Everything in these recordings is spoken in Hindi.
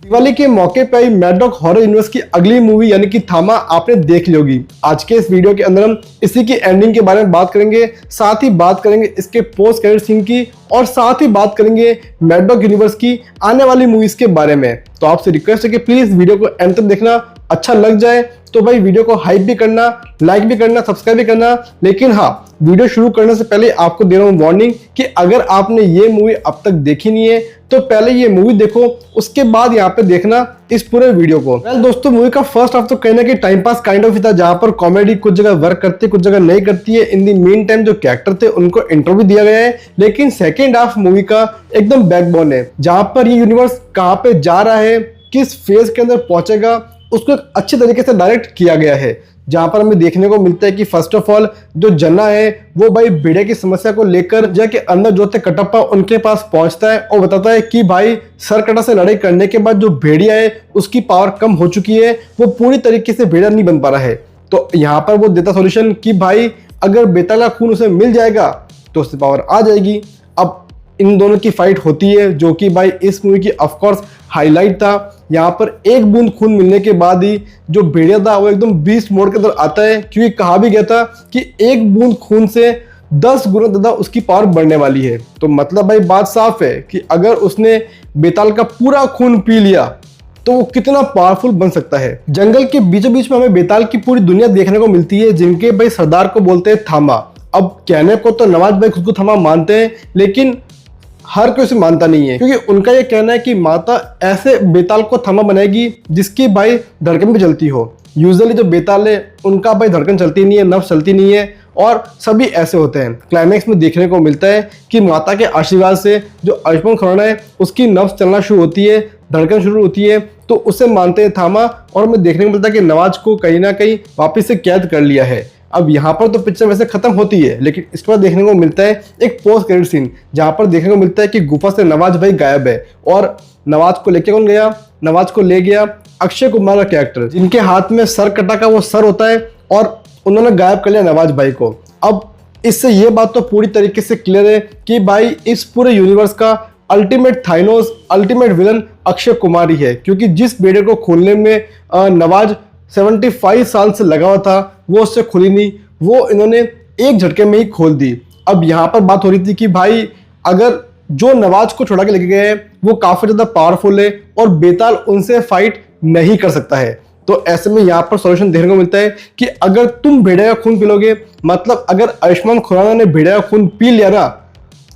दिवाली के मौके पर आई मैड डॉग हॉरर यूनिवर्स की अगली मूवी यानी कि थामा आपने देख ली होगी। आज के इस वीडियो के अंदर हम इसी की एंडिंग के बारे में बात करेंगे, साथ ही बात करेंगे इसके पोस्ट क्रेडिट सीन की, और साथ ही बात करेंगे मैड डॉग यूनिवर्स की आने वाली मूवीज के बारे में। तो आपसे रिक्वेस्ट है कि प्लीज वीडियो को एंड तक देखना, अच्छा लग जाए तो भाई वीडियो को हाइप भी करना, लाइक भी करना, सब्सक्राइब भी करना। लेकिन हाँ, वीडियो शुरू करने से पहले आपको दे रहा हूं वार्निंग कि अगर आपने ये मूवी अब तक देखी नहीं है तो पहले ये मूवी देखो, उसके बाद यहाँ पे देखना इस पूरे वीडियो को। दोस्तों, मूवी का फर्स्ट हाफ तो कहना कि टाइम पास काइंड ऑफ ही था, जहां पर कॉमेडी कुछ जगह वर्क करती है, कुछ जगह नहीं करती है। इन दी मीन टाइम जो कैरेक्टर थे उनको इंट्रो भी दिया गया है, लेकिन सेकेंड हाफ मूवी का एकदम बैकबोन है, जहां पर ये यूनिवर्स कहाँ पे जा रहा है, किस फेज के अंदर पहुंचेगा, उसको एक अच्छे तरीके से डायरेक्ट किया गया है। जहां पर हमें देखने को मिलता है कि फर्स्ट ऑफ ऑल जो जन्ना है वो भाई भेड़िया की समस्या को लेकर जाके अंदर जो थे कटप्पा उनके पास पहुंचता है और बताता है कि भाई सरकटा से लड़ाई करने के बाद जो भेड़िया है उसकी पावर कम हो चुकी है, वो पूरी तरीके से भेड़िया नहीं बन पा रहा है। तो यहाँ पर वो देता सॉल्यूशन कि भाई अगर बेताल का खून उसे मिल जाएगा तो उससे पावर आ जाएगी। अब इन दोनों की फाइट होती है, जो कि भाई इस मूवी की ऑफकोर्स हाईलाइट था। यहाँ पर एक बूंद खून मिलने के बाद ही जो भेड़िया था वो एकदम बीस्ट मोड के अंदर आता है, क्योंकि कहा भी गया था कि एक बूंद खून से 10 गुना ज्यादा उसकी पावर बढ़ने वाली है। तो मतलब भाई बात साफ है कि अगर उसने बेताल का पूरा खून पी लिया तो वो कितना पावरफुल बन सकता है। जंगल के बीचों बीच में हमें बेताल की पूरी दुनिया देखने को मिलती है, जिनके भाई सरदार को बोलते हैं थामा। अब कहने को तो नवाज भाई खुद को थामा मानते हैं, लेकिन हर कोई उसे मानता नहीं है, क्योंकि उनका ये कहना है कि माता ऐसे बेताल को थामा बनाएगी जिसकी भाई धड़कन भी चलती हो। यूजुअली जो बेताल है उनका भाई धड़कन चलती नहीं है, नब्ज चलती नहीं है, और सभी ऐसे होते हैं। क्लाइमैक्स में देखने को मिलता है कि माता के आशीर्वाद से जो आयुष्मान खुराना है उसकी नब्ज चलना शुरू होती है, धड़कन शुरू होती है, तो उसे मानते हैं थामा। और हमें देखने को मिलता है कि नवाज को कहीं ना कहीं वापिस से कैद कर लिया है। अब यहाँ पर तो पिक्चर वैसे खत्म होती है, लेकिन इसके बाद देखने को मिलता है एक पोस्ट क्रेडिट सीन, जहाँ पर देखने को मिलता है कि गुफा से नवाज भाई गायब है। और नवाज को लेके कौन गया? नवाज को ले गया अक्षय कुमार का कैरेक्टर, जिनके हाथ में सर कटा का वो सर होता है, और उन्होंने गायब कर लिया नवाज भाई को। अब इससे ये बात तो पूरी तरीके से क्लियर है कि भाई इस पूरे यूनिवर्स का ultimate Thanos, ultimate villain Akshay Kumar ही है, क्योंकि जिस बेड़े को खोलने में नवाज 75 साल से लगा हुआ था वो उससे खुली नहीं, वो इन्होंने एक झटके में ही खोल दी। अब यहाँ पर बात हो रही थी कि भाई अगर जो नवाज को छुड़ा के लेके गए हैं वो काफी ज्यादा पावरफुल है और बेताल उनसे फाइट नहीं कर सकता है, तो ऐसे में यहाँ पर सॉल्यूशन देखने को मिलता है कि अगर तुम भेड़िया का खून पी लोगे, मतलब अगर आयुष्मान खुराना ने भेड़िया का खून पी लिया ना,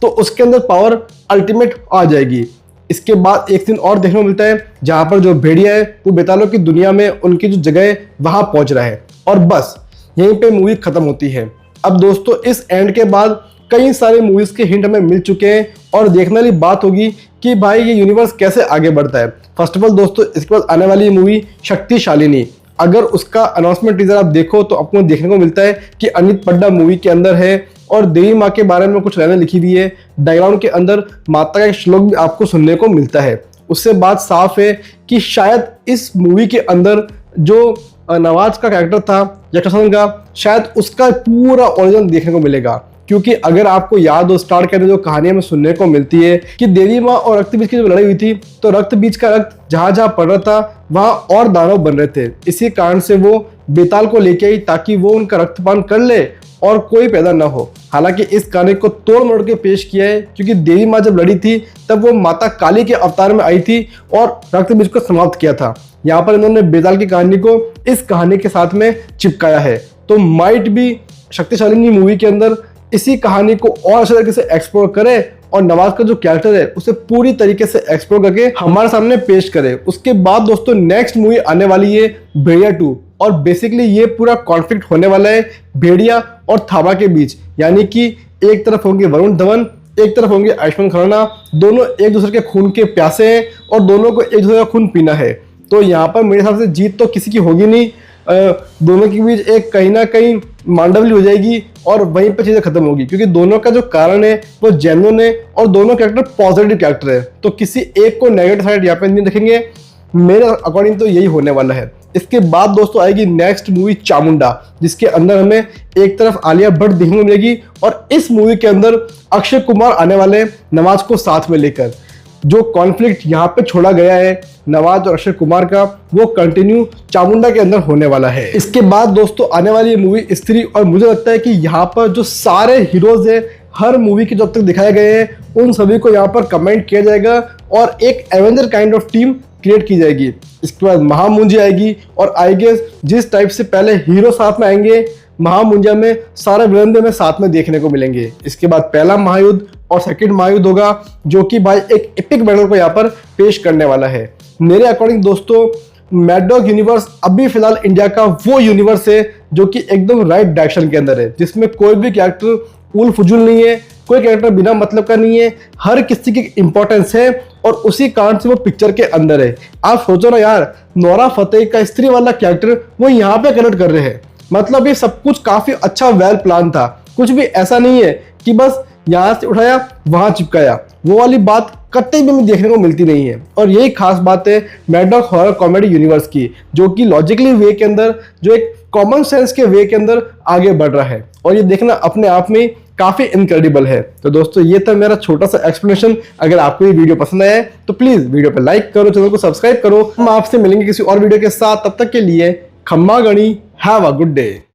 तो उसके अंदर पावर अल्टीमेट आ जाएगी। इसके बाद एक दिन और देखने को मिलता है जहां पर जो भेड़िया है वो बेतालों की दुनिया में उनकी जो जगह है वहां पहुंच रहा है, और बस यहीं पे मूवी खत्म होती है। अब दोस्तों, इस एंड के बाद कई सारे मूवीज के हिंट हमें मिल चुके हैं, और देखने वाली बात होगी कि भाई ये यूनिवर्स कैसे आगे बढ़ता है। फर्स्ट ऑफ ऑल दोस्तों, इसके बाद आने वाली मूवी शक्तिशालिनी, अगर उसका अनाउंसमेंट टीजर आप देखो तो आपको देखने को मिलता है कि अनित पड्डा मूवी के अंदर है, और देवी माँ के बारे में कुछ लाइनें लिखी हुई है। बैकग्राउंड के अंदर माता का एक श्लोक भी आपको सुनने को मिलता है। उससे बात साफ है कि शायद इस मूवी के अंदर जो नवाज का कैरेक्टर था जटासन का, शायद उसका पूरा ओरिजिन देखने को मिलेगा। क्योंकि अगर आपको याद हो, स्टार्ट के अंदर जो कहानी हमें सुनने को मिलती है कि देवी माँ और रक्त बीज की जो लड़ाई हुई थी, तो रक्त बीज का रक्त जहां जहां पड़ रहा था वहां और दानव बन रहे थे। इसी कारण से वो बेताल को लेके आई ताकि वो उनका रक्तपान कर ले और कोई पैदा ना हो। हालांकि इस कहानी को तोड़ मोड़ के पेश किया है, क्योंकि देवी माँ जब लड़ी थी तब वो माता काली के अवतार में आई थी और रक्त बीज को समाप्त किया था। यहाँ पर इन्होंने बेताल की कहानी को इस कहानी के साथ में चिपकाया है, तो माइट भी शक्तिशालिनी मूवी के अंदर इसी कहानी को और अच्छे तरीके से एक्सप्लोर करे और नवाज का जो कैरेक्टर है उसे पूरी तरीके से एक्सप्लोर करके हमारे सामने पेश करे। उसके बाद दोस्तों नेक्स्ट मूवी आने वाली है भेड़िया 2, और बेसिकली ये पूरा कॉन्फ्लिक्ट होने वाला है भेड़िया और थामा के बीच। यानी कि एक तरफ होंगे वरुण धवन, एक तरफ होंगे आयुष्मान खुराना, दोनों एक दूसरे के खून के प्यासे हैं और दोनों को एक दूसरे का खून पीना है। तो यहाँ पर मेरे हिसाब से जीत तो किसी की होगी नहीं, दोनों के बीच एक कहीं ना कहीं मांडवली हो जाएगी और वहीं पर चीजें खत्म होगी, क्योंकि दोनों का जो कारण है वो जेन्युइन है और दोनों कैरेक्टर पॉजिटिव कैरेक्टर है, तो किसी एक को नेगेटिव साइड यहाँ पे नहीं देखेंगे। मेरे अकॉर्डिंग तो यही होने वाला है। इसके बाद दोस्तों आएगी नेक्स्ट मूवी चामुंडा, जिसके अंदर हमें एक तरफ आलिया भट्ट देखने को मिलेगी और इस मूवी के अंदर अक्षय कुमार आने वाले नवाज को साथ में लेकर। जो कॉन्फ्लिक्ट यहाँ पे छोड़ा गया है नवाज और अक्षय कुमार का, वो कंटिन्यू चामुंडा के अंदर होने वाला है। इसके बाद दोस्तों आने वाली ये मूवी स्त्री, और मुझे लगता है कि यहाँ पर जो सारे हीरोज है हर मूवी के जब तक दिखाए गए हैं उन सभी को यहाँ पर कमेंट किया जाएगा और एक Avenger kind of team create की जाएगी। इसके बाद महामुंजी आएगी और आई गेस जिस टाइप से पहले हीरो साथ में आएंगे, महामुंजा में सारे विलन हमें साथ में देखने को मिलेंगे। इसके बाद पहला महायुद्ध और सेकंड महायुद्ध होगा, जो कि भाई एक एपिक बैटल को यहाँ पर पेश करने वाला है। मेरे अकॉर्डिंग दोस्तों मैड डॉग यूनिवर्स अभी फिलहाल इंडिया का वो यूनिवर्स है जो कि एकदम राइट डायरेक्शन के अंदर है, जिसमें कोई भी कैरेक्टर उल फुजुल नहीं है, कोई कैरेक्टर बिना मतलब का नहीं है, हर किसी की इंपॉर्टेंस है और उसी कारण से वो पिक्चर के अंदर है। आप सोचो ना यार, नोरा फतेही का स्त्री वाला कैरेक्टर वो यहाँ पे कनेक्ट कर रहे हैं, मतलब ये सब कुछ काफी अच्छा वेल प्लान था। कुछ भी ऐसा नहीं है कि बस यहाँ से उठाया वहां चिपकाया, वो वाली बात कतई भी देखने को मिलती नहीं है। और यही खास बात है mad dog horror comedy universe की, जो कि लॉजिकली वे के अंदर, जो एक कॉमन सेंस के वे के अंदर आगे बढ़ रहा है, और ये देखना अपने आप में काफी इनक्रेडिबल है। तो दोस्तों ये था मेरा छोटा सा एक्सप्लेनेशन। अगर आपको ये वीडियो पसंद आया है तो प्लीज वीडियो पे लाइक करो, चैनल को सब्सक्राइब करो। हम आपसे मिलेंगे किसी और वीडियो के साथ, तब तक के लिए खम्मा गणी, हैव अ गुड डे।